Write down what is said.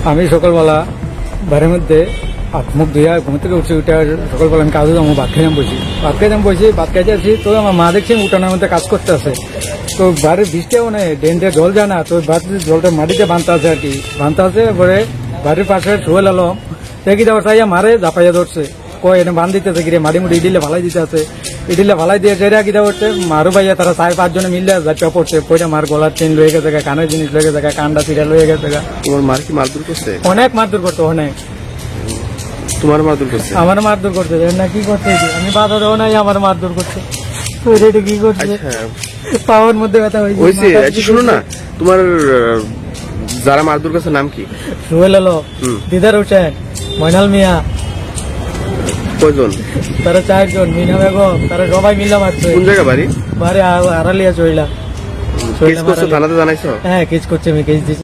আমি সকালবেলা বাড়ির মধ্যে হাত মুখ ধুইয়া ঘুম থেকে উঠে উঠে সকালবেলা আমি কাজে যাবো ভাত খাইলাম বসি ভাত খাইতে আসি তো আমার মা দেখছি উঠানোর মধ্যে কাজ করতে আছে। তো বাড়ির বৃষ্টিও নেই, ড্রেনটা জল যায় না, তো বাড়ির জলটা মাটিতে বাঁধতে আছে আর কি, বাঁধতে আছে। পরে বাড়ির পাশে সোহেল আলম দেখি যাওয়ার চাইয়া মারে ঝাপাইয়া ধরছে, কয় এনে বান দিতেছে গিয়ে মাটি মুটি ইডিলে ভালাই দিতে আছে, ইডিলে ভালাই দিয়ে যেটা গিয়ে উঠছে মারু ভাইয়া তারা 4-5 জনে মিললে ঝাপিয়া পড়ছে। পয়সা মার গলার চেন লয়ে গেছে, কানের জিনিস লয়ে গেছে, কানটা চিরা লয়ে গেছে। তোমার মার কি মারধর করছে? অনেক মারধর করতো, অনেক। তোমার মারধর করছে? আমার মারধর করছে না, কি করছে আমি বাধা দেবো নাই, আমার মারধর করছে। এটা কি করছে, পাওয়ার মধ্যে ব্যথা হয়েছে। আচ্ছা শুনো না, তোমার যারা মারধর করছে নাম কি? সোহেল আলম, দিদার হোসেন, ময়নাল মিয়া। কয়জন? তারা 4 জন, মিনা বেগম, তারা সবাই মিলে মারছে। কোন জায়গা বাড়ি? বাড়ি আড়ালিয়া চইলা। কেস করছো থানাতে জানাইছো? হ্যাঁ কেস করছে, আমি কেস দিচ্ছি।